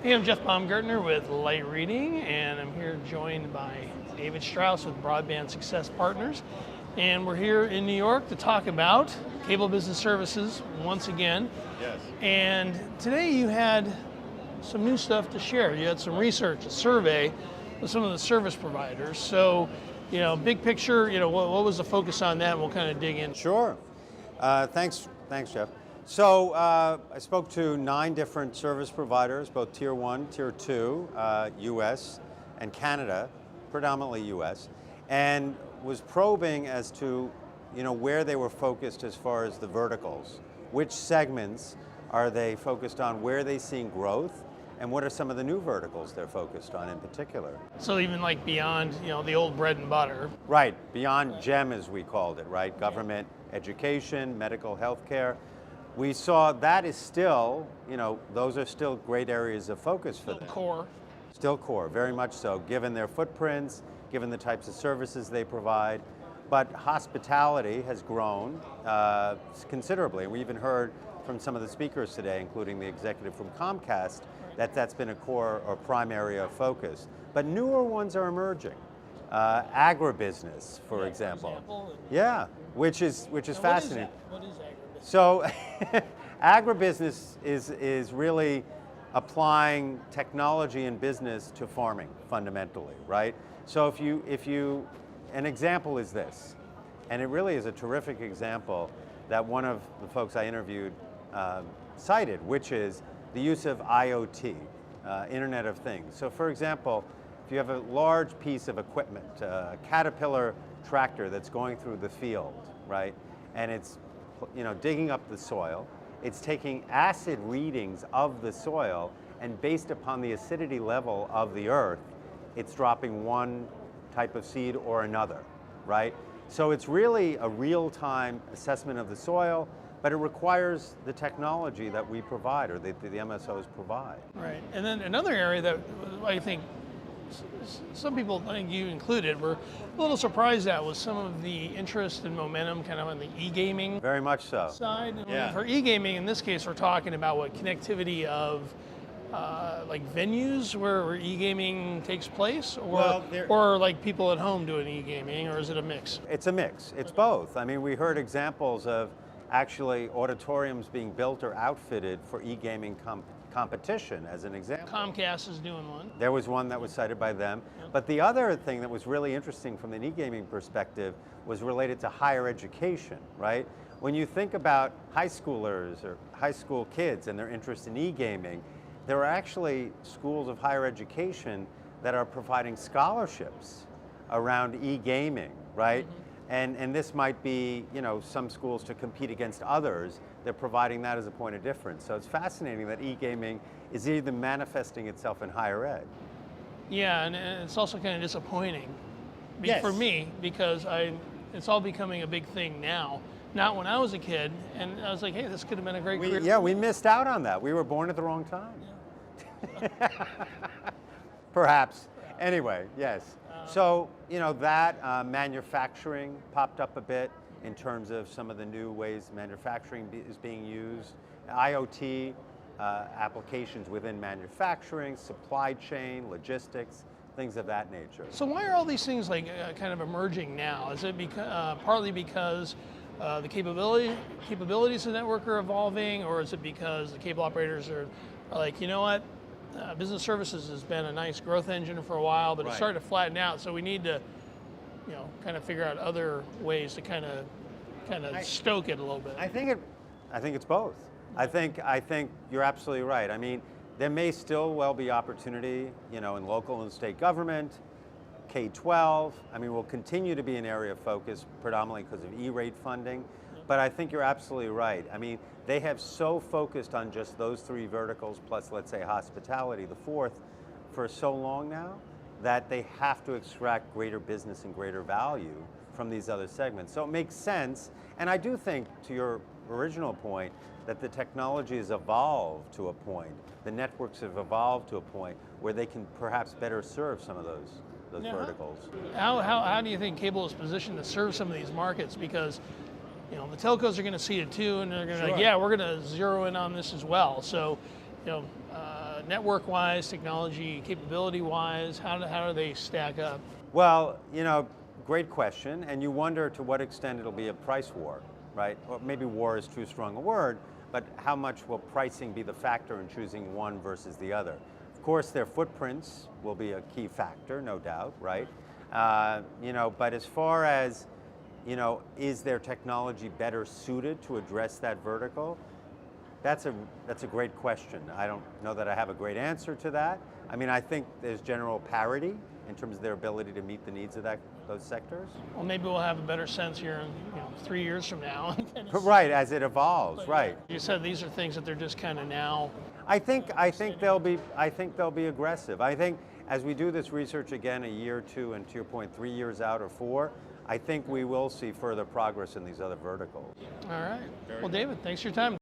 Hey, I'm Jeff Baumgartner with Light Reading, and I'm here joined by David Strauss with Broadband Success Partners. And we're here in New York to talk about cable business services once again. Yes. And today you had some new stuff to share. You had some research, a survey with some of the service providers. So, big picture, what was the focus on that? And we'll kind of dig in. Sure. Thanks, Jeff. So I spoke to 9 different service providers, both Tier 1, Tier 2, US and Canada, predominantly US, and was probing as to where they were focused as far as the verticals. Which segments are they focused on? Where are they seeing growth? And what are some of the new verticals they're focused on in particular? So even like beyond, the old bread and butter. Right, beyond GEM as we called it, right? Government, education, medical, healthcare. We saw that is still, those are still great areas of focus for them. Core. Still core, very much so, given their footprints, given the types of services they provide. But hospitality has grown considerably. We even heard from some of the speakers today, including the executive from Comcast, that's been a core or prime area of focus. But newer ones are emerging. Agribusiness, for example. Yeah, which is fascinating. What is agribusiness? So agribusiness is really applying technology and business to farming fundamentally, right? So if you an example is this, and it really is a terrific example that one of the folks I interviewed cited, which is the use of IoT, Internet of Things. So for example, if you have a large piece of equipment, a Caterpillar tractor that's going through the field, right, and it's digging up the soil, it's taking acid readings of the soil, and based upon the acidity level of the earth, it's dropping one type of seed or another, right? So it's really a real-time assessment of the soil, but it requires the technology that we provide, or the MSOs provide. Right, and then another area that I think some people, I think you included, were a little surprised at was some of the interest and momentum kind of on the e-gaming Very much so. side. Yeah. For e-gaming, in this case, we're talking about connectivity of like venues where e-gaming takes place, or like people at home doing e-gaming, or is it a mix? It's a mix. It's both. I mean, we heard examples of actually auditoriums being built or outfitted for e-gaming competition, as an example. Comcast is doing one. There was one that was cited by them. Yep. But the other thing that was really interesting from an e-gaming perspective was related to higher education, right? When you think about high schoolers or high school kids and their interest in e-gaming, there are actually schools of higher education that are providing scholarships around e-gaming, right? Mm-hmm. And this might be, some schools to compete against others. They're providing that as a point of difference. So it's fascinating that e-gaming is even manifesting itself in higher ed. Yeah, and it's also kind of disappointing Yes. for me, because it's all becoming a big thing now. Not when I was a kid, and I was like, hey, this could have been a great career. Yeah, we missed out on that. We were born at the wrong time. Yeah. Perhaps. Anyway, yes. So, that manufacturing popped up a bit in terms of some of the new ways manufacturing is being used. IoT applications within manufacturing, supply chain, logistics, things of that nature. So why are all these things kind of emerging now? Is it partly because the capabilities of the network are evolving, or is it because the cable operators are like, what? Business services has been a nice growth engine for a while, but it's starting to flatten out. So we need to, kind of figure out other ways to kind of stoke it a little bit. I think it's both. I think you're absolutely right. I mean, there may still well be opportunity, in local and state government, K-12. I mean, will continue to be an area of focus, predominantly because of E-rate funding. But I think you're absolutely right. I mean, they have so focused on just those 3 verticals, plus let's say hospitality, the 4th, for so long now, that they have to extract greater business and greater value from these other segments. So it makes sense, and I do think, to your original point, that the technology has evolved to a point, the networks have evolved to a point where they can perhaps better serve some of those verticals. How do you think cable is positioned to serve some of these markets? Because the telcos are going to see it too, and they're going to, we're going to zero in on this as well. So, network-wise, technology capability-wise? How do they stack up? Well, great question, and you wonder to what extent it'll be a price war, right? Or maybe war is too strong a word, but how much will pricing be the factor in choosing one versus the other? Of course, their footprints will be a key factor, no doubt, right? But as far as, is their technology better suited to address that vertical? That's a great question. I don't know that I have a great answer to that. I mean, I think there's general parity in terms of their ability to meet the needs of those sectors. Well, maybe we'll have a better sense here in 3 years from now. Right, as it evolves, right. You said these are things that they're just kind of now. I think they'll be aggressive. I think as we do this research again a year or two, and to your point, 3 years out or 4, I think we will see further progress in these other verticals. All right. Well, David, thanks for your time.